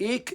1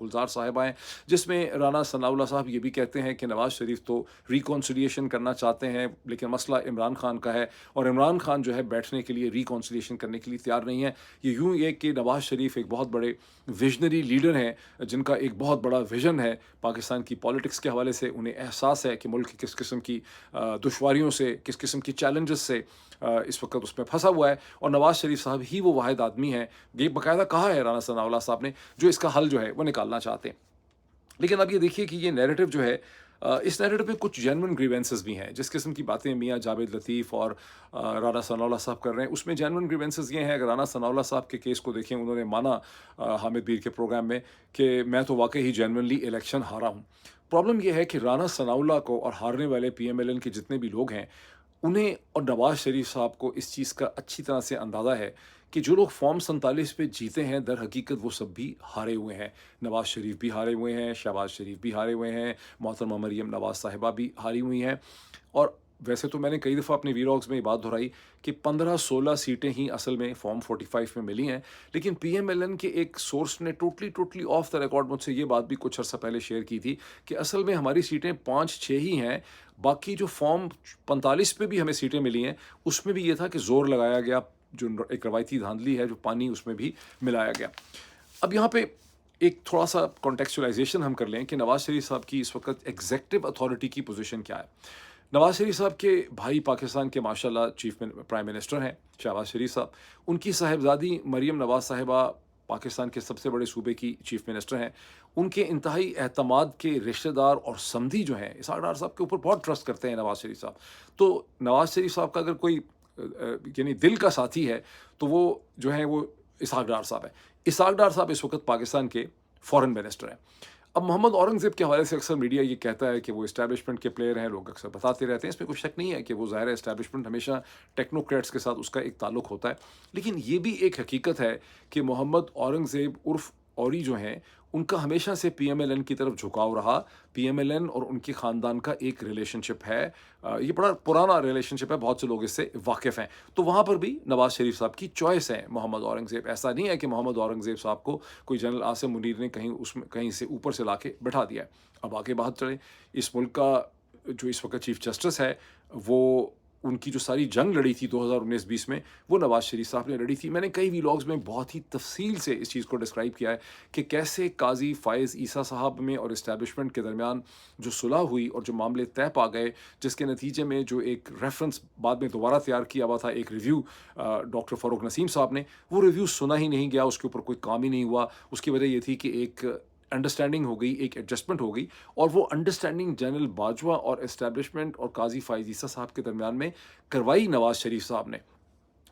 گلزار صاحبہ ہیں, جس میں رانا ثناءاللہ صاحب یہ بھی کہتے ہیں کہ نواز شریف تو ریکونسیلیشن کرنا چاہتے ہیں, لیکن مسئلہ عمران خان کا ہے, اور عمران خان جو ہے بیٹھنے کے لیے ریکونسیلیشن کرنے کے لیے تیار نہیں ہے. یہ یوں یہ کہ نواز شریف ایک بہت بڑے ویژنری لیڈر ہیں, جن کا ایک بہت بڑا ویژن ہے پاکستان کی پالیٹکس کے حوالے سے. انہیں احساس ہے کہ ملک کس قسم کی دشواریوں سے, کس قسم کی چیلنجز سے اس وقت اس میں پھنسا ہوا ہے, اور نواز شریف صاحب ہی وہ واحد آدمی ہیں, یہ باقاعدہ کہا ہے رانا ثناءاللہ صاحب نے, جو اس کا حل جو ہے وہ نکالنا چاہتے ہیں. لیکن اب یہ دیکھیے کہ یہ نیریٹو جو ہے, اس نیریٹو میں کچھ جینون گریوینسز بھی ہیں. جس قسم کی باتیں میاں جاوید لطیف اور رانا ثناءاللہ صاحب کر رہے ہیں, اس میں جینون گریوینسز یہ ہیں. اگر رانا ثناءاللہ صاحب کے کیس کو دیکھیں, انہوں نے مانا حامد بیر کے پروگرام میں کہ میں تو واقعی ہی جینونلی الیکشن ہارا ہوں. پرابلم یہ ہے کہ رانا ثناءاللہ کو اور ہارنے والے پی ایم ایل این کے جتنے بھی لوگ ہیں, انہیں اور نواز شریف صاحب کو اس چیز کا اچھی طرح سے اندازہ ہے کہ جو لوگ فارم 47 پہ جیتے ہیں, در حقیقت وہ سب بھی ہارے ہوئے ہیں. نواز شریف بھی ہارے ہوئے ہیں, شہباز شریف بھی ہارے ہوئے ہیں, محترمہ مریم نواز صاحبہ بھی ہاری ہوئی ہیں. اور ویسے تو میں نے کئی دفعہ اپنے ویلاگز میں یہ بات دہرائی کہ 15-16 سیٹیں ہی اصل میں فارم 45 میں ملی ہیں, لیکن پی ایم ایل این کے ایک سورس نے ٹوٹلی آف دا ریکارڈ مجھ سے یہ بات بھی کچھ عرصہ پہلے شیئر کی تھی کہ اصل میں ہماری سیٹیں 5-6 ہی ہیں, باقی جو فارم 45 پہ بھی ہمیں سیٹیں ملی ہیں اس میں بھی یہ تھا کہ زور لگایا گیا, جو ایک روایتی دھاندلی ہے, جو پانی اس میں بھی ملایا گیا. اب یہاں پہ ایک تھوڑا سا کانٹیکسچولائزیشن ہم کر لیں کہ نواز شریف صاحب کی اس وقت ایگزیکٹو اتھارٹی کی پوزیشن کیا ہے. نواز شریف صاحب کے بھائی پاکستان کے ماشاءاللہ چیف پرائم منسٹر ہیں شہباز شریف صاحب. ان کی صاحبزادی مریم نواز صاحبہ پاکستان کے سب سے بڑے صوبے کی چیف منسٹر ہیں. ان کے انتہائی اعتماد کے رشتہ دار اور سمدھی جو ہیں اسحاق ڈار صاحب کے اوپر بہت ٹرسٹ کرتے ہیں نواز شریف صاحب. تو نواز شریف صاحب کا اگر کوئی یعنی دل کا ساتھی ہے تو وہ جو ہیں وہ اسحاق ڈار صاحب ہیں. اسحاق ڈار صاحب اس وقت پاکستان کے فارن منسٹر ہیں. اب محمد اورنگزیب کے حوالے سے اکثر میڈیا یہ کہتا ہے کہ وہ اسٹیبلشمنٹ کے پلیئر ہیں, لوگ اکثر بتاتے رہتے ہیں, اس میں کوئی شک نہیں ہے کہ وہ ظاہر ہے اسٹیبلشمنٹ ہمیشہ ٹیکنوکریٹس کے ساتھ اس کا ایک تعلق ہوتا ہے. لیکن یہ بھی ایک حقیقت ہے کہ محمد اورنگزیب عرف اوری جو ہیں ان کا ہمیشہ سے پی ایم ایل این کی طرف جھکاؤ رہا. پی ایم ایل این اور ان کے خاندان کا ایک ریلیشن شپ ہے, یہ بڑا پرانا ریلیشن شپ ہے, بہت سے لوگ اس سے واقف ہیں. تو وہاں پر بھی نواز شریف صاحب کی چوائس ہے محمد اورنگزیب. ایسا نہیں ہے کہ محمد اورنگزیب صاحب کو کوئی جنرل عاصم منیر نے کہیں سے اوپر سے لا کے بٹھا دیا ہے. اب آگے بات چلیں, اس ملک کا جو اس وقت چیف جسٹس ہے, وہ ان کی جو ساری جنگ لڑی تھی 2019-20 میں, وہ نواز شریف صاحب نے لڑی تھی. میں نے کئی ویلاگز میں بہت ہی تفصیل سے اس چیز کو ڈسکرائب کیا ہے کہ کیسے قاضی فائز عیسیٰ صاحب میں اور اسٹیبلشمنٹ کے درمیان جو صلح ہوئی اور جو معاملے طے پا گئے, جس کے نتیجے میں جو ایک ریفرنس بعد میں دوبارہ تیار کیا ہوا تھا, ایک ریویو ڈاکٹر فاروق نسیم صاحب نے, وہ ریویو سنا ہی نہیں گیا, اس کے اوپر کوئی کام ہی نہیں ہوا. اس کی وجہ یہ تھی کہ ایک انڈرسٹینڈنگ ہو گئی, ایک ایڈجسٹمنٹ ہو گئی, اور وہ انڈرسٹینڈنگ جنرل باجوہ اور اسٹیبلشمنٹ اور قاضی فائز عیسیٰ صاحب کے درمیان میں کروائی نواز شریف صاحب نے.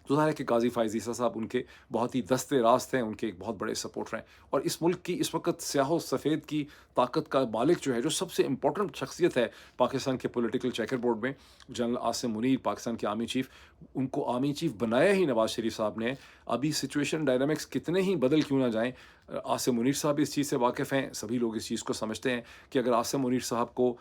تو ظاہر ہے کہ قاضی فائز عیسیٰ صاحب ان کے بہت ہی دست راست ہیں, ان کے ایک بہت بڑے سپورٹر ہیں. اور اس ملک کی اس وقت سیاہ و سفید کی طاقت کا مالک جو ہے, جو سب سے امپورٹنٹ شخصیت ہے پاکستان کے پولیٹیکل چیکر بورڈ میں, جنرل عاصم منیر, پاکستان کے آرمی چیف, ان کو آرمی چیف بنایا ہی نواز شریف صاحب نے. ابھی سچویشن ڈائنامکس کتنے ہی بدل کیوں نہ جائیں, عاصم منیر صاحب اس چیز سے واقف ہیں, سبھی لوگ اس چیز کو سمجھتے ہیں کہ اگر عاصم منیر صاحب کو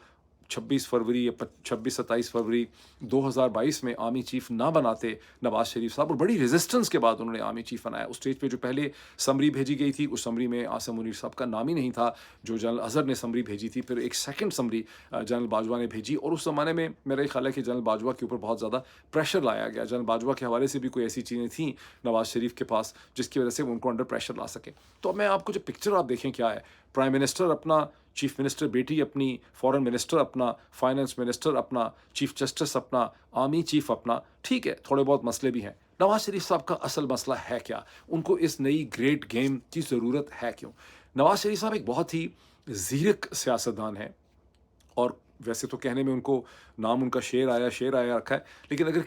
26 فروری یا 27 فروری 2022 میں آرمی چیف نہ بناتے نواز شریف صاحب, اور بڑی ریزسٹنس کے بعد انہوں نے آرمی چیف بنایا. اس اسٹیج پہ جو پہلے سمری بھیجی گئی تھی, اس سمری میں عاصم منیر صاحب کا نام ہی نہیں تھا. جو جنرل اظہر نے سمری بھیجی تھی, پھر ایک سیکنڈ سمری جنرل باجوہ نے بھیجی, اور اس زمانے میں میرا یہ خیال ہے کہ جنرل باجوہ کے اوپر بہت زیادہ پریشر لایا گیا. جنرل باجوہ کے حوالے سے بھی کوئی ایسی چیزیں تھیں نواز شریف کے پاس جس کی وجہ سے وہ ان کو انڈر پریشر لا سکے. تو میں آپ کو جو پکچر آپ دیکھیں کیا ہے, پرائم منسٹر اپنا, چیف منسٹر بیٹی اپنی, فارن منسٹر اپنا, فائنانس منسٹر اپنا, چیف جسٹس اپنا, آرمی چیف اپنا. ٹھیک ہے, تھوڑے بہت مسئلے بھی ہیں. نواز شریف صاحب کا اصل مسئلہ ہے کیا, ان کو اس نئی گریٹ گیم کی ضرورت ہے کیوں؟ نواز شریف صاحب ایک بہت ہی زیرک سیاستدان ہیں, اور ویسے تو کہنے میں ان کو نام ان کا شیر آیا رکھا ہے, لیکن اگر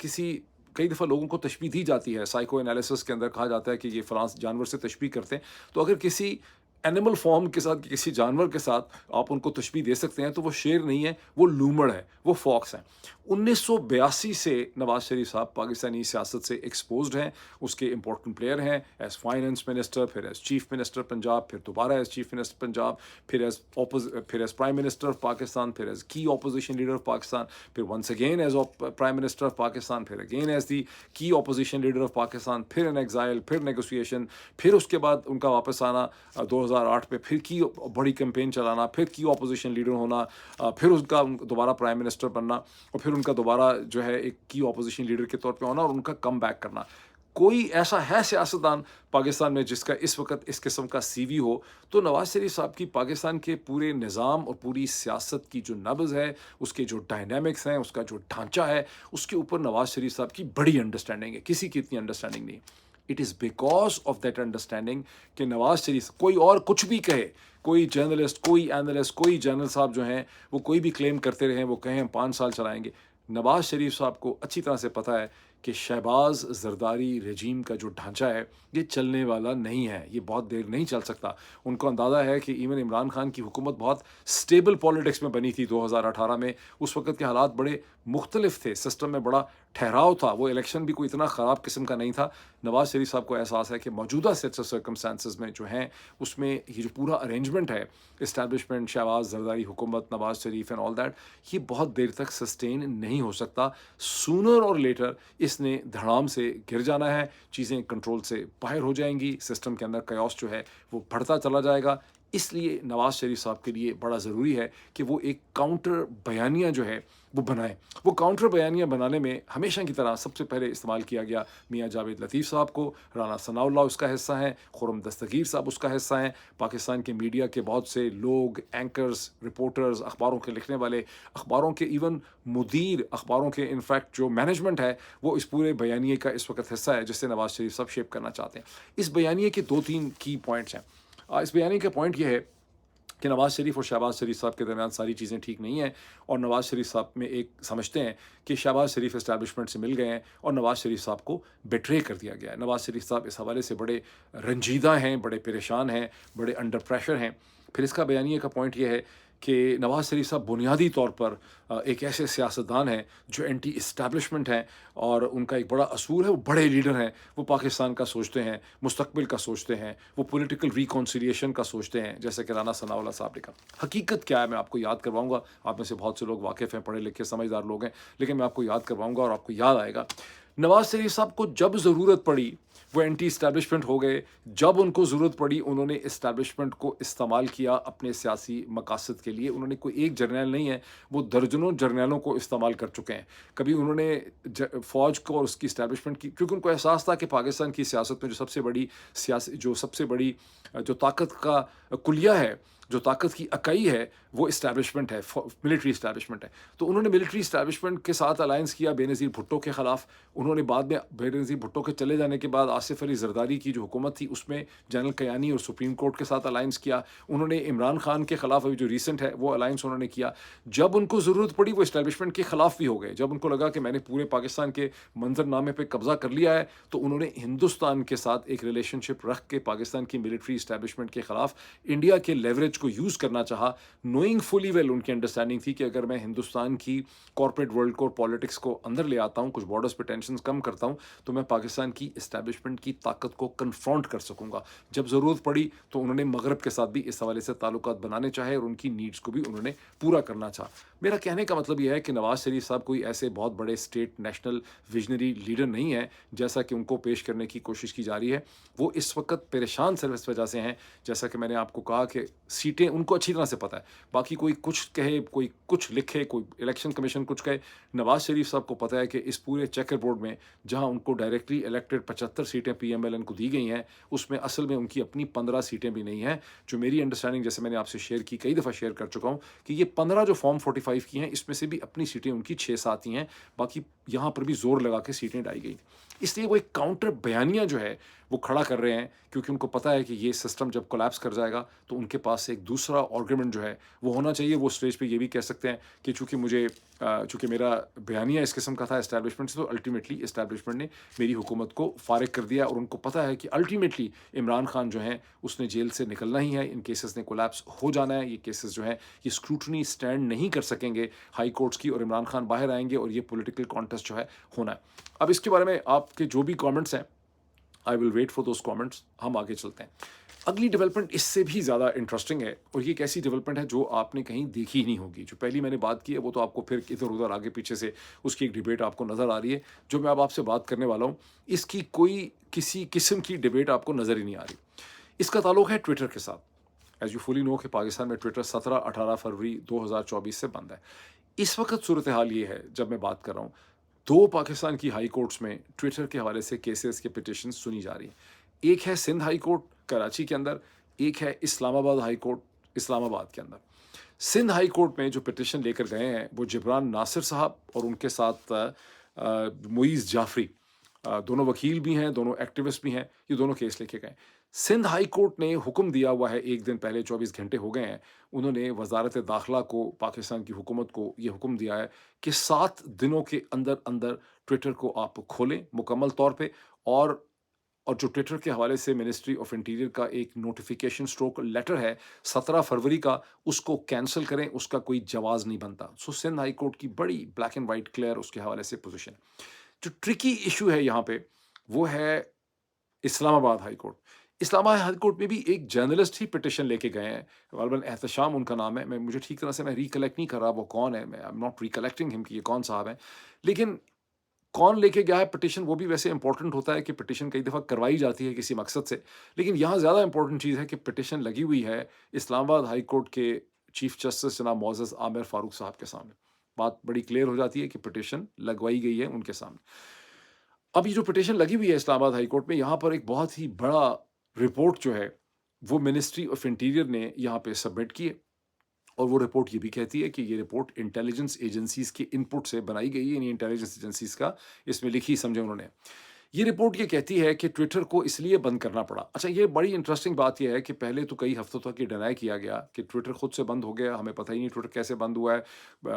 کئی دفعہ لوگوں کو تشبیہ دی جاتی ہے, سائیکو انالیسس کے اندر کہا جاتا ہے کہ یہ فلاں جانور سے تشبیہ کرتے ہیں. تو اگر کسی اینیمل فارم کے ساتھ کسی جانور کے ساتھ آپ ان کو تشبیہ دے سکتے ہیں تو وہ شیر نہیں ہے، وہ لومڑ ہے، وہ فاکس ہیں۔ 1982 سے نواز شریف صاحب پاکستانی سیاست سے ایکسپوزڈ ہیں، اس کے امپورٹنٹ پلیئر ہیں، ایز فائنانس منسٹر، پھر ایز چیف منسٹر پنجاب، پھر دوبارہ ایز چیف منسٹر پنجاب، پھر as prime minister of Pakistan, پھر ایز کی اپوزیشن لیڈر آف پاکستان، پھر once again as prime minister of Pakistan, پھر اگین ایز دی کی اپوزیشن لیڈر آف پاکستان، پھر ان ایگزائل، پھر نیگوسیشن، پھر اس کے بعد ان کا واپس آنا 2008 میں، پھر کی بڑی کیمپین چلانا، پھر کی اپوزیشن لیڈر ہونا، پھر ان کا دوبارہ پرائم منسٹر بننا، اور پھر ان کا دوبارہ جو ہے ایک کی اپوزیشن لیڈر کے طور پہ ہونا اور ان کا کم بیک کرنا۔ کوئی ایسا ہے سیاستدان پاکستان میں جس کا اس وقت اس قسم کا سی وی ہو؟ تو نواز شریف صاحب کی پاکستان کے پورے نظام اور پوری سیاست کی جو نبض ہے، اس کے جو ڈائنامکس ہیں، اس کا جو ڈھانچہ ہے، اس کے اوپر نواز شریف صاحب کی بڑی انڈرسٹینڈنگ ہے، کسی کی اتنی انڈرسٹینڈنگ نہیں۔ It is because of that understanding کہ نواز شریف کوئی اور کچھ بھی کہے، کوئی جرنلسٹ، کوئی اینالسٹ، کوئی جنرل صاحب جو ہیں وہ کوئی بھی کلیم کرتے رہیں، وہ کہیں ہم 5 سال چلائیں گے، نواز شریف صاحب کو اچھی طرح سے پتہ ہے کہ شہباز زرداری رجیم کا جو ڈھانچہ ہے یہ چلنے والا نہیں ہے، یہ بہت دیر نہیں چل سکتا۔ ان کو اندازہ ہے کہ ایون عمران خان کی حکومت بہت سٹیبل پالیٹکس میں بنی تھی 2018 میں، اس وقت کے حالات بڑے مختلف تھے، سسٹم میں بڑا ٹھہراؤ تھا، وہ الیکشن بھی کوئی اتنا خراب قسم کا نہیں تھا۔ نواز شریف صاحب کو احساس ہے کہ موجودہ سیٹس آف سرکمسٹانسز میں جو ہیں، اس میں یہ جو پورا ارینجمنٹ ہے، اسٹیبلشمنٹ، شہباز زرداری حکومت، Nawaz Sharif and all that, یہ بہت دیر تک سسٹین نہیں ہو سکتا۔ سونر اور لیٹر اس نے دھڑام سے گر جانا ہے، چیزیں کنٹرول سے باہر ہو جائیں گی، سسٹم کے اندر کیوس جو ہے وہ بڑھتا چلا جائے گا۔ اس لیے نواز شریف صاحب کے لیے بڑا ضروری ہے کہ وہ ایک کاؤنٹر بیانیہ جو ہے وہ بنائیں۔ وہ کاؤنٹر بیانیہ بنانے میں ہمیشہ کی طرح سب سے پہلے استعمال کیا گیا میاں جاوید لطیف صاحب کو، رانا ثناء اللہ اس کا حصہ ہیں، خرم دستگیر صاحب اس کا حصہ ہیں، پاکستان کے میڈیا کے بہت سے لوگ، اینکرز، رپورٹرز، اخباروں کے لکھنے والے، اخباروں کے ایون مدیر اخباروں کے، انفیکٹ جو مینجمنٹ ہے وہ اس پورے بیانیے کا اس وقت حصہ ہے جس سے نواز شریف صاحب شیپ کرنا چاہتے ہیں۔ اس بیانیے کے 2-3 کی پوائنٹس ہیں۔ اس بیانیے کا پوائنٹ یہ ہے کہ نواز شریف اور شہباز شریف صاحب کے درمیان ساری چیزیں ٹھیک نہیں ہیں، اور نواز شریف صاحب میں ایک سمجھتے ہیں کہ شہباز شریف اسٹیبلشمنٹ سے مل گئے ہیں اور نواز شریف صاحب کو بیٹرے کر دیا گیا ہے۔ نواز شریف صاحب اس حوالے سے بڑے رنجیدہ ہیں، بڑے پریشان ہیں، بڑے انڈر پریشر ہیں۔ پھر اس کا بیانیے کا پوائنٹ یہ ہے کہ نواز شریف صاحب بنیادی طور پر ایک ایسے سیاستدان ہیں جو اینٹی اسٹیبلشمنٹ ہیں، اور ان کا ایک بڑا اصول ہے، وہ بڑے لیڈر ہیں، وہ پاکستان کا سوچتے ہیں، مستقبل کا سوچتے ہیں، وہ پولیٹیکل ریکونسیلیشن کا سوچتے ہیں، جیسے کہ رانا ثناء اللہ صاحب نے کہا۔ حقیقت کیا ہے میں آپ کو یاد کرواؤں گا، آپ میں سے بہت سے لوگ واقف ہیں، پڑھے لکھے سمجھدار لوگ ہیں، لیکن میں آپ کو یاد کرواؤں گا اور آپ کو یاد آئے گا۔ نواز شریف صاحب کو جب ضرورت پڑی وہ اینٹی اسٹیبلشمنٹ ہو گئے، جب ان کو ضرورت پڑی انہوں نے اسٹیبلشمنٹ کو استعمال کیا اپنے سیاسی مقاصد کے لیے۔ انہوں نے کوئی ایک جرنیل نہیں ہے، وہ درجنوں جرنیلوں کو استعمال کر چکے ہیں۔ کبھی انہوں نے فوج کو اور اس کی اسٹیبلشمنٹ کی، کیونکہ ان کو احساس تھا کہ پاکستان کی سیاست میں جو سب سے بڑی جو طاقت کا کلیہ ہے، جو طاقت کی اکائی ہے، وہ اسٹیبلشمنٹ ہے، ملٹری اسٹیبلشمنٹ ہے۔ تو انہوں نے ملٹری اسٹیبلشمنٹ کے ساتھ الائنس کیا بے نظیر بھٹو کے خلاف۔ انہوں نے بعد میں بے نظیر بھٹو کے چلے جانے کے بعد آصف علی زرداری کی جو حکومت تھی اس میں جنرل کیانی اور سپریم کورٹ کے ساتھ الائنس کیا۔ انہوں نے عمران خان کے خلاف ابھی جو ریسنٹ ہے وہ الائنس انہوں نے کیا۔ جب ان کو ضرورت پڑی وہ اسٹیبلشمنٹ کے خلاف بھی ہو گئے۔ جب ان کو لگا کہ میں نے پورے پاکستان کے منظر نامے پہ قبضہ کر لیا ہے، تو انہوں نے ہندوستان کے ساتھ ایک ریلیشن شپ رکھ کے پاکستان کی ملٹری اسٹیبلشمنٹ کے خلاف انڈیا کے لیوریج کو یوز کرنا چاہا، نوئنگ فلی ویل ان کی انڈرسٹینڈنگ تھی کہ اگر میں ہندوستان کی کارپوریٹ ورلڈ کو، پالیٹکس کو اندر لے آتا ہوں، کچھ بارڈرز پہ ٹینشنز کم کرتا ہوں، تو میں پاکستان کی اسٹیبلشمنٹ کی طاقت کو کنفرونٹ کر سکوں گا۔ جب ضرورت پڑی تو انہوں نے مغرب کے ساتھ بھی اس حوالے سے تعلقات بنانے چاہے اور ان کی نیڈز کو بھی انہوں نے پورا کرنا چاہا۔ میرا کہنے کا مطلب یہ ہے کہ نواز شریف صاحب کوئی ایسے بہت بڑے اسٹیٹ نیشنل ویژنری لیڈر نہیں ہے جیسا کہ ان کو پیش کرنے کی کوشش کی جا رہی ہے۔ وہ اس وقت پریشان صرف اس وجہ سے ہیں، جیسا کہ میں نے آپ کو کہا کہ سیٹیں ان کو اچھی طرح سے پتہ ہے، باقی کوئی کچھ کہے، کوئی کچھ لکھے، کوئی الیکشن کمیشن کچھ کہے، نواز شریف صاحب کو پتہ ہے کہ اس پورے چیکر بورڈ میں جہاں ان کو ڈائریکٹلی الیکٹڈ 75 سیٹیں پی ایم ایل این کو دی گئی ہیں، اس میں اصل میں ان کی اپنی 15 سیٹیں بھی نہیں ہیں۔ جو میری انڈرسٹینڈنگ، جیسے میں نے آپ سے شیئر کی، کئی دفعہ شیئر کر چکا ہوں، کہ یہ 15 جو فارم 45 کی ہیں اس میں سے بھی اپنی سیٹیں ان کی 6-7 ہی ہیں، باقی یہاں پر بھی زور لگا کے سیٹیں ڈائی گئی۔ اس لیے وہ ایک کاؤنٹر بیانیہ جو ہے وہ کھڑا کر رہے ہیں، کیونکہ ان کو پتہ ہے کہ یہ سسٹم جب کولیپس کر جائے گا تو ان کے پاس ایک دوسرا آرگومنٹ جو ہے وہ ہونا چاہیے۔ وہ اسٹیج پہ یہ بھی کہہ سکتے ہیں کہ چونکہ مجھے چونکہ میرا بیانیہ اس قسم کا تھا اسٹیبلشمنٹ سے، تو الٹیمیٹلی اسٹیبلشمنٹ نے میری حکومت کو فارغ کر دیا، اور ان کو پتہ ہے کہ الٹیمیٹلی عمران خان جو ہیں اس نے جیل سے نکلنا ہی ہے، ان کیسز نے کولیپس ہو جانا ہے، یہ کیسز جو ہیں یہ اسکروٹنی اسٹینڈ نہیں کر سکیں گے ہائی کورٹس کی، اور عمران خان باہر آئیں گے اور یہ پولیٹیکل کانٹیسٹ جو ہے ہونا ہے۔ اب اس کے بارے میں آپ کے جو بھی کامنٹس ہیں، I will wait for those comments, ہم آگے چلتے ہیں۔ اگلی ڈیولپمنٹ اس سے بھی زیادہ انٹرسٹنگ ہے، اور یہ ایک ایسی ڈیولپمنٹ ہے جو آپ نے کہیں دیکھی ہی نہیں ہوگی۔ جو پہلی میں نے بات کی ہے وہ تو آپ کو پھر ادھر ادھر آگے پیچھے سے اس کی ایک ڈبیٹ آپ کو نظر آ رہی ہے، جو میں اب آپ سے بات کرنے والا ہوں اس کی کوئی کسی قسم کی ڈبیٹ آپ کو نظر ہی نہیں آ رہی۔ اس کا تعلق ہے ٹویٹر کے ساتھ۔ ایز یو فلی نو کہ پاکستان میں ٹویٹر 17-18 فروری 2024 سے بند ہے۔ اس وقت صورتحال یہ ہے جب میں بات کر رہا ہوں، دو پاکستان کی ہائی کورٹس میں ٹویٹر کے حوالے سے کیسز کے پٹیشنز سنی جا رہی ہیں۔ ایک ہے سندھ ہائی کورٹ کراچی کے اندر، ایک ہے اسلام آباد ہائی کورٹ اسلام آباد کے اندر۔ سندھ ہائی کورٹ میں جو پٹیشن لے کر گئے ہیں وہ جبران ناصر صاحب اور ان کے ساتھ معیز جعفری، دونوں وکیل بھی ہیں، دونوں ایکٹیوسٹ بھی ہیں، یہ دونوں کیس لے کے گئے۔ سندھ ہائی کورٹ نے حکم دیا ہوا ہے، ایک دن پہلے 24 گھنٹے ہو گئے ہیں، انہوں نے وزارت داخلہ کو، پاکستان کی حکومت کو یہ حکم دیا ہے کہ 7 دنوں کے اندر اندر ٹویٹر کو آپ کھولیں مکمل طور پہ، اور جو ٹویٹر کے حوالے سے منسٹری آف انٹیریئر کا ایک نوٹیفیکیشن اسٹروک لیٹر ہے 17 فروری کا، اس کو کینسل کریں، اس کا کوئی جواز نہیں بنتا۔ سو سندھ ہائی کورٹ کی بڑی بلیک اینڈ وائٹ کلیئر اس کے حوالے سے پوزیشن ہے۔ جو ٹرکی ایشو ہے یہاں پہ وہ ہے اسلام آباد ہائی کورٹ۔ اسلام آباد ہائی کورٹ میں بھی ایک جرنلسٹ ہی پٹیشن لے کے گئے ہیں، غالباً احتشام ان کا نام ہے، مجھے ٹھیک طرح سے میں ریکلیکٹ نہیں کر رہا وہ کون ہے، آئی ایم ناٹ ریکلیکٹنگ ہم کہ یہ کون صاحب ہیں، لیکن کون لے کے گیا ہے پٹیشن وہ بھی ویسے امپورٹنٹ ہوتا ہے کہ پٹیشن کئی دفعہ کروائی جاتی ہے کسی مقصد سے، لیکن یہاں زیادہ امپورٹنٹ چیز ہے کہ پٹیشن لگی ہوئی ہے اسلام آباد ہائی کورٹ کے چیف جسٹس جناب معزز عامر فاروق صاحب کے سامنے۔ بات بڑی کلیئر ہو جاتی ہے کہ پٹیشن لگوائی گئی ہے ان کے سامنے۔ اب یہ جو پٹیشن لگی ہوئی ہے اسلام آباد ہائی کورٹ میں، یہاں پر ایک بہت ہی بڑا رپورٹ جو ہے وہ منسٹری آف انٹیریئر نے یہاں پہ سبمٹ کی ہے، اور وہ رپورٹ یہ بھی کہتی ہے کہ یہ رپورٹ انٹیلیجنس ایجنسیز کے ان پٹ سے بنائی گئی ہے، یعنی انٹیلیجنس ایجنسیز کا اس میں لکھی سمجھے انہوں نے۔ یہ رپورٹ یہ کہتی ہے کہ ٹویٹر کو اس لیے بند کرنا پڑا۔ اچھا، یہ بڑی انٹرسٹنگ بات یہ ہے کہ پہلے تو کئی ہفتوں تک یہ ڈینائی کیا گیا کہ ٹویٹر خود سے بند ہو گیا، ہمیں پتہ ہی نہیں ٹویٹر کیسے بند ہوا ہے،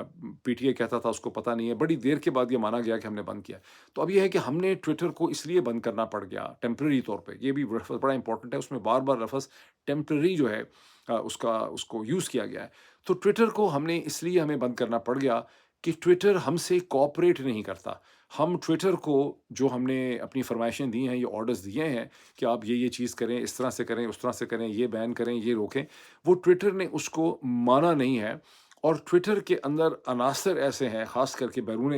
پی ٹی اے کہتا تھا اس کو پتہ نہیں ہے، بڑی دیر کے بعد یہ مانا گیا کہ ہم نے بند کیا۔ تو اب یہ ہے کہ ہم نے ٹویٹر کو اس لیے بند کرنا پڑ گیا ٹیمپرری طور پہ، یہ بھی بڑا امپورٹنٹ ہے، اس میں بار بار لفظ ٹیمپرری جو ہے اس کو یوز کیا گیا ہے۔ تو ٹویٹر کو ہمیں بند کرنا پڑ گیا کہ ٹویٹر ہم سے کوآپریٹ نہیں کرتا۔ ہم ٹویٹر کو جو ہم نے اپنی فرمائشیں دی ہیں، یہ آرڈرز دیے ہیں کہ آپ یہ چیز کریں، اس طرح سے کریں، اس طرح سے کریں، یہ بین کریں، یہ روکیں، وہ ٹویٹر نے اس کو مانا نہیں ہے۔ اور ٹویٹر کے اندر عناصر ایسے ہیں، خاص کر کے بیرون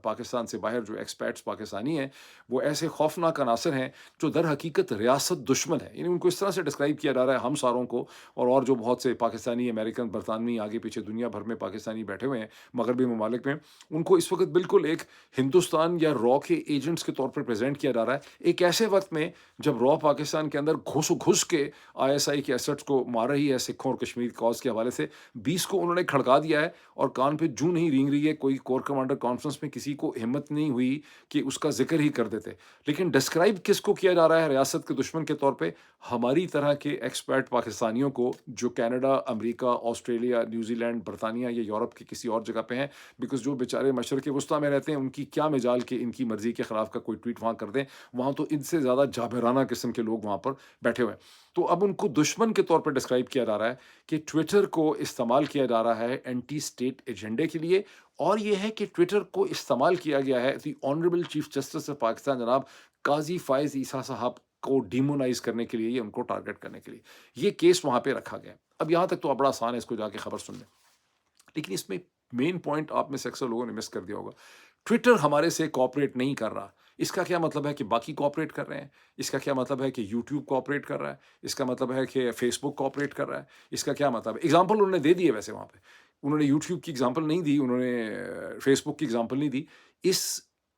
پاکستان سے باہر جو ایکسپیٹس پاکستانی ہیں، وہ ایسے خوفناک عناصر ہیں جو در حقیقت ریاست دشمن ہے، یعنی ان کو اس طرح سے ڈسکرائب کیا جا رہا ہے ہم ساروں کو، اور جو بہت سے پاکستانی، امریکن، برطانوی، آگے پیچھے دنیا بھر میں پاکستانی بیٹھے ہوئے ہیں مغربی ممالک میں، ان کو اس وقت بالکل ایک ہندوستان یا را کے ایجنٹس کے طور پر پریزنٹ کیا جا رہا ہے، ایک ایسے وقت میں جب را پاکستان کے اندر گھس کے آئی ایس آئی کے ایسٹس کو مار رہی ہے سکھوں اور کشمیر کاز کے حوالے سے، 20 کو انہوں نے کھڑکا دیا ہے، اور کان پہ جوں نہیں رینگ رہی ہے، کوئی کور کمانڈر کانفرنس میں کسی کو ہمت نہیں ہوئی کہ اس کا ذکر ہی کر دیتے۔ لیکن ڈسکرائب کس کو کیا جا رہا ہے ریاست کے دشمن کے طور پہ؟ ہماری طرح کے ایکسپرٹ پاکستانیوں کو جو کینیڈا، امریکہ، آسٹریلیا، نیوزی لینڈ، برطانیہ یا یورپ کی کسی اور جگہ پہ ہیں، بیکاز جو بیچارے مشرق وسطیٰ میں رہتے ہیں ان کی کیا مجال کہ ان کی مرضی کے خلاف کا کوئی ٹویٹ وہاں کر دیں، وہاں تو ان سے زیادہ جابرانہ قسم کے لوگ وہاں پر بیٹھے ہوئے ہیں۔ تو اب ان کو دشمن کے طور پر ڈسکرائب کیا جا رہا ہے کہ ٹویٹر کو استعمال کیا جا رہا ہے اینٹی اسٹیٹ ایجنڈے کے لیے، اور یہ ہے کہ ٹویٹر کو استعمال کیا گیا ہے دی honourable chief justice of Pakistan جناب قاضی فائز عیسیٰ صاحب کو ڈیمونائز کرنے کے لیے، یا ان کو ٹارگٹ کرنے کے لیے یہ کیس وہاں پہ رکھا گیا۔ اب یہاں تک تو بڑا آسان ہے اس کو جا کے خبر سن لیں، لیکن اس میں مین پوائنٹ آپ میں سے اکثر لوگوں نے مس کر دیا ہوگا۔ ٹویٹر ہمارے سے کوآپریٹ نہیں کر رہا، اس کا کیا مطلب ہے کہ باقی کوآپریٹ کر رہے ہیں؟ اس کا کیا مطلب ہے کہ یوٹیوب کوآپریٹ کر رہا ہے؟ اس کا مطلب ہے کہ فیس بک کوآپریٹ کر رہا ہے؟ اس کا کیا مطلب ہے؟ ایگزامپل انہوں نے دے دی ہے، ویسے وہاں پہ انہوں نے یوٹیوب کی ایگزامپل نہیں دی، انہوں نے فیس بک کی ایگزامپل نہیں دی۔ اس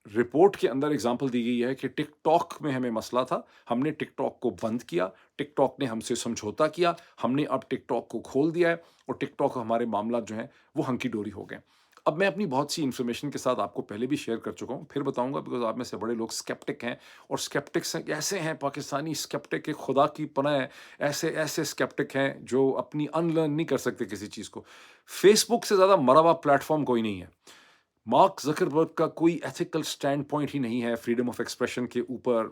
رپورٹ کے اندر ایگزامپل دی گئی ہے کہ ٹک ٹاک میں ہمیں مسئلہ تھا، ہم نے ٹک ٹاک کو بند کیا، ٹک ٹاک نے ہم سے سمجھوتا کیا، ہم نے اب ٹک ٹاک کو کھول دیا ہے، اور ٹک ٹاک ہمارے معاملات جو ہیں وہ ہنکی ڈوری ہو گئے۔ اب میں اپنی بہت سی انفارمیشن کے ساتھ آپ کو پہلے بھی شیئر کر چکا ہوں، پھر بتاؤں گا، بیکاز آپ میں سے بڑے لوگ اسکیپٹک ہیں، اور اسکیپٹکس ایسے ہیں، پاکستانی اسکیپٹک کہ خدا کی پناہ ہے، ایسے ایسے اسکیپٹک ہیں جو اپنی ان لرن نہیں کر سکتے کسی چیز کو۔ فیس بک سے زیادہ مرا ہوا پلیٹ فارم کوئی نہیں ہے۔ مارک زکربرگ کا کوئی ایتھیکل سٹینڈ پوائنٹ ہی نہیں ہے فریڈم آف ایکسپریشن کے اوپر،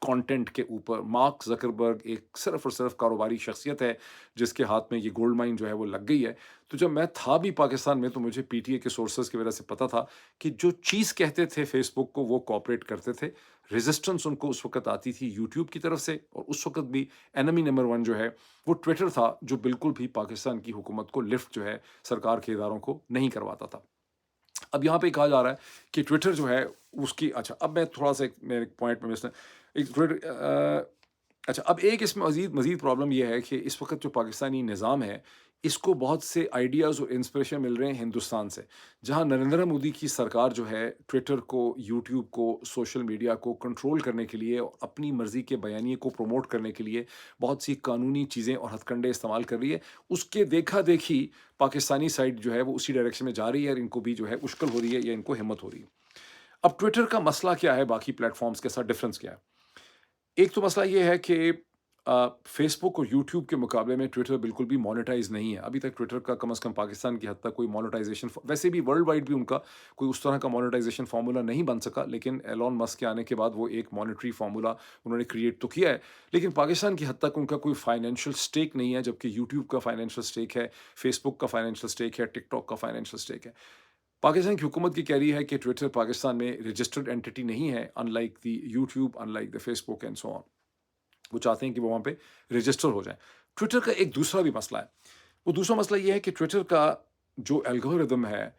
کانٹینٹ کے اوپر۔ مارک زکربرگ ایک صرف اور صرف کاروباری شخصیت ہے جس کے ہاتھ میں یہ گولڈ مائن جو ہے وہ لگ گئی ہے۔ تو جب میں تھا بھی پاکستان میں تو مجھے پی ٹی اے کے سورسز کی وجہ سے پتا تھا کہ جو چیز کہتے تھے فیس بک کو وہ کوآپریٹ کرتے تھے۔ ریزسٹنس ان کو اس وقت آتی تھی یوٹیوب کی طرف سے، اور اس وقت بھی اینمی نمبر 1 جو ہے وہ ٹویٹر تھا، جو بالکل بھی پاکستان کی حکومت کو لفٹ جو ہے سرکار کے اداروں کو نہیں کرواتا تھا۔ اب یہاں پہ کہا جا رہا ہے کہ ٹویٹر جو ہے اس کی، اچھا اب میں تھوڑا سا میرے پوائنٹ میں اچھا اب ایک اس میں مزید پرابلم یہ ہے کہ اس وقت جو پاکستانی نظام ہے اس کو بہت سے آئیڈیاز اور انسپریشن مل رہے ہیں ہندوستان سے، جہاں نریندر مودی کی سرکار جو ہے ٹویٹر کو، یوٹیوب کو، سوشل میڈیا کو کنٹرول کرنے کے لیے، اپنی مرضی کے بیانیے کو پروموٹ کرنے کے لیے بہت سی قانونی چیزیں اور ہتھ کنڈے استعمال کر رہی ہے۔ اس کے دیکھا دیکھی پاکستانی سائڈ جو ہے وہ اسی ڈائریکشن میں جا رہی ہے، اور ان کو بھی جو ہے مشکل ہو رہی ہے یا ان کو ہمت ہو رہی ہے۔ اب ٹویٹر کا مسئلہ کیا ہے، باقی پلیٹ فارمز کے ساتھ ڈفرینس کیا ہے؟ ایک تو مسئلہ یہ ہے کہ فیس بک اور یوٹیوب کے مقابلے میں ٹویٹر بالکل بھی مونیٹائز نہیں ہے۔ ابھی تک ٹویٹر کا کم از کم پاکستان کی حد تک کوئی مونیٹائزیشن، ویسے بھی ورلڈ وائڈ بھی ان کا کوئی اس طرح کا مونیٹائزیشن فارمولا نہیں بن سکا، لیکن ایلون مسک کے آنے کے بعد وہ ایک مانیٹری فارمولا انہوں نے کریٹ تو کیا ہے، لیکن پاکستان کی حد تک ان کا کوئی فائنینشیل سٹیک نہیں ہے، جبکہ یوٹیوب کا فائنینشیل سٹیک ہے، فیس بک کا فائنینشیل سٹیک ہے، ٹک ٹاک کا فائنینشیل سٹیک ہے۔ پاکستان کی حکومت کی کہہ رہی ہے کہ ٹویٹر پاکستان میں رجسٹرڈ اینٹی نہیں ہے، unlike the YouTube, unlike the Facebook and so on. وہ چاہتے ہیں کہ وہ وہاں پہ رجسٹر ہو جائیں۔ ٹویٹر کا ایک دوسرا بھی مسئلہ ہے، وہ دوسرا مسئلہ یہ ہے کہ ٹویٹر کا جو الگورتھم ہے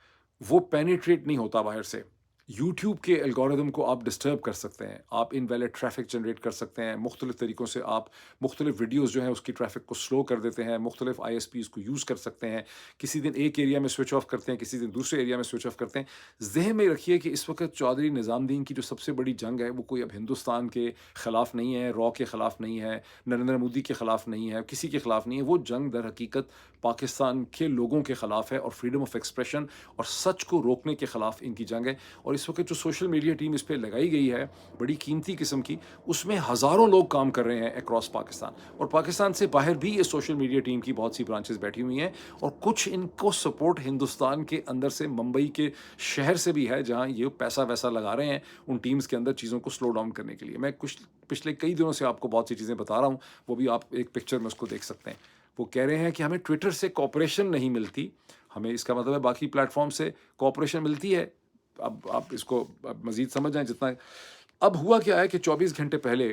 وہ پینیٹریٹ نہیں ہوتا باہر سے۔ یوٹیوب کے الگورتھم کو آپ ڈسٹرب کر سکتے ہیں، آپ انویلڈ ٹریفک جنریٹ کر سکتے ہیں، مختلف طریقوں سے آپ مختلف ویڈیوز جو ہیں اس کی ٹریفک کو سلو کر دیتے ہیں، مختلف آئی ایس پیز کو یوز کر سکتے ہیں، کسی دن ایک ایریا میں سوئچ آف کرتے ہیں، کسی دن دوسرے ایریا میں سوئچ آف کرتے ہیں۔ ذہن میں رکھیے کہ اس وقت چودھری نظام الدین کی جو سب سے بڑی جنگ ہے وہ کوئی اب ہندوستان کے خلاف نہیں ہے، را کے خلاف نہیں ہے، نریندر مودی کے خلاف نہیں ہے، کسی کے خلاف نہیں ہے، وہ جنگ در حقیقت پاکستان کے لوگوں کے خلاف ہے، اور فریڈم آف ایکسپریشن اور سچ کو روکنے کے خلاف ان کی جنگ ہے۔ اور اس وقت جو سوشل میڈیا ٹیم اس پہ لگائی گئی ہے بڑی قیمتی قسم کی، اس میں ہزاروں لوگ کام کر رہے ہیں اکراس پاکستان، اور پاکستان سے باہر بھی یہ سوشل میڈیا ٹیم کی بہت سی برانچز بیٹھی ہوئی ہیں، اور کچھ ان کو سپورٹ ہندوستان کے اندر سے، ممبئی کے شہر سے بھی ہے، جہاں یہ پیسہ ویسا لگا رہے ہیں ان ٹیمز کے اندر چیزوں کو سلو ڈاؤن کرنے کے لیے۔ میں کچھ پچھلے کئی دنوں سے آپ کو بہت سی چیزیں بتا رہا ہوں، وہ بھی آپ ایک پکچر میں اس کو دیکھ سکتے ہیں۔ وہ کہہ رہے ہیں کہ ہمیں ٹویٹر سے کوآپریشن نہیں ملتی، ہمیں اس کا مطلب ہے باقی پلیٹ فارم سے کوآپریشن ملتی ہے۔ اب آپ اس کو اب مزید سمجھ جائیں جتنا۔ اب ہوا کیا ہے کہ 24 گھنٹے پہلے،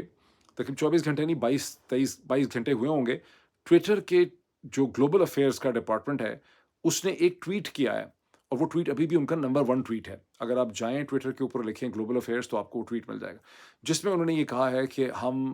تقریباً 24 گھنٹے نہیں، 22 گھنٹے ہوئے ہوں گے، ٹویٹر کے جو گلوبل افیئرس کا ڈپارٹمنٹ ہے اس نے ایک ٹویٹ کیا ہے، اور وہ ٹویٹ ابھی بھی ان کا نمبر 1 ٹویٹ ہے۔ اگر آپ جائیں ٹویٹر کے اوپر لکھیں گلوبل افیئرس تو آپ کو وہ ٹویٹ مل جائے گا، جس میں انہوں نے یہ کہا ہے کہ ہم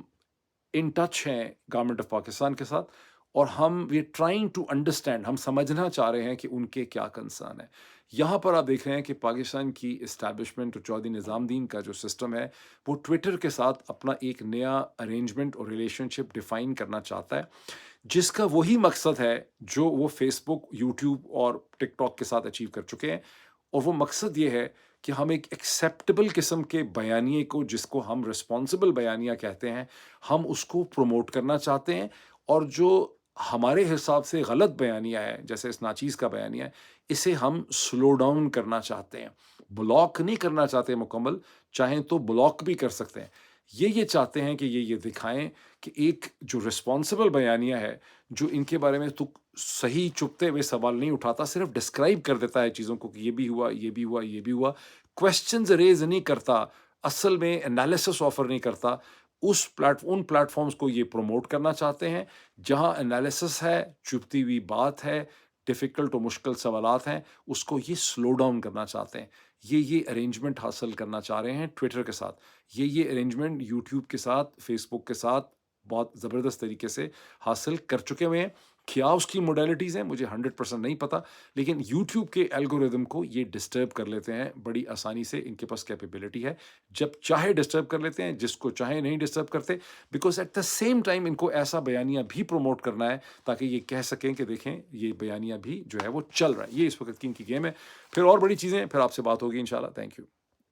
ان ٹچ ہیں گورنمنٹ آف پاکستان کے ساتھ، اور ہم وی ٹرائنگ ٹو انڈرسٹینڈ، ہم سمجھنا چاہ رہے ہیں کہ ان کے کیا کنسرن ہے۔ یہاں پر آپ دیکھ رہے ہیں کہ پاکستان کی اسٹیبلشمنٹ اور چودھری نظام الدین کا جو سسٹم ہے وہ ٹویٹر کے ساتھ اپنا ایک نیا ارینجمنٹ اور ریلیشن شپ ڈیفائن کرنا چاہتا ہے، جس کا وہی مقصد ہے جو وہ فیس بک، یوٹیوب اور ٹک ٹاک کے ساتھ اچیو کر چکے ہیں۔ اور وہ مقصد یہ ہے کہ ہم ایک ایکسیپٹیبل قسم کے بیانیے کو، جس کو ہم رسپانسبل بیانیہ کہتے ہیں، ہم اس کو پروموٹ کرنا چاہتے ہیں، اور جو ہمارے حساب سے غلط بیانیہ ہے، جیسے اس ناچیز کا بیانیہ ہے، اسے ہم سلو ڈاؤن کرنا چاہتے ہیں۔ بلاک نہیں کرنا چاہتے مکمل، چاہیں تو بلاک بھی کر سکتے ہیں۔ یہ چاہتے ہیں کہ یہ دکھائیں کہ ایک جو رسپانسبل بیانیہ ہے، جو ان کے بارے میں تو صحیح چپتے ہوئے سوال نہیں اٹھاتا، صرف ڈسکرائب کر دیتا ہے چیزوں کو کہ یہ بھی ہوا، یہ بھی ہوا، یہ بھی ہوا، کویسچنز ریز نہیں کرتا، اصل میں انالیسس آفر نہیں کرتا، ان پلیٹ فارمز کو یہ پروموٹ کرنا چاہتے ہیں جہاں انالیسس ہے، چپتی ہوئی بات ہے، ڈیفیکلٹ و مشکل سوالات ہیں، اس کو یہ سلو ڈاؤن کرنا چاہتے ہیں۔ یہ ارینجمنٹ حاصل کرنا چاہ رہے ہیں ٹویٹر کے ساتھ، یہ ارینجمنٹ یوٹیوب کے ساتھ، فیس بک کے ساتھ بہت زبردست طریقے سے حاصل کر چکے ہوئے ہیں۔ کیا اس کی موڈیلٹیز ہیں مجھے 100% نہیں پتا، لیکن یوٹیوب کے الگوریدم کو یہ ڈسٹرب کر لیتے ہیں بڑی آسانی سے، ان کے پاس کیپیبلٹی ہے، جب چاہے ڈسٹرب کر لیتے ہیں، جس کو چاہے نہیں ڈسٹرب کرتے، because at the same time ان کو ایسا بیانیہ بھی پروموٹ کرنا ہے تاکہ یہ کہہ سکیں کہ دیکھیں یہ بیانیہ بھی جو ہے وہ چل رہا ہے۔ یہ اس وقت کی ان کی گیم ہے، پھر اور بڑی چیزیں پھر آپ سے بات ہوگی انشاءاللہ۔ Thank you.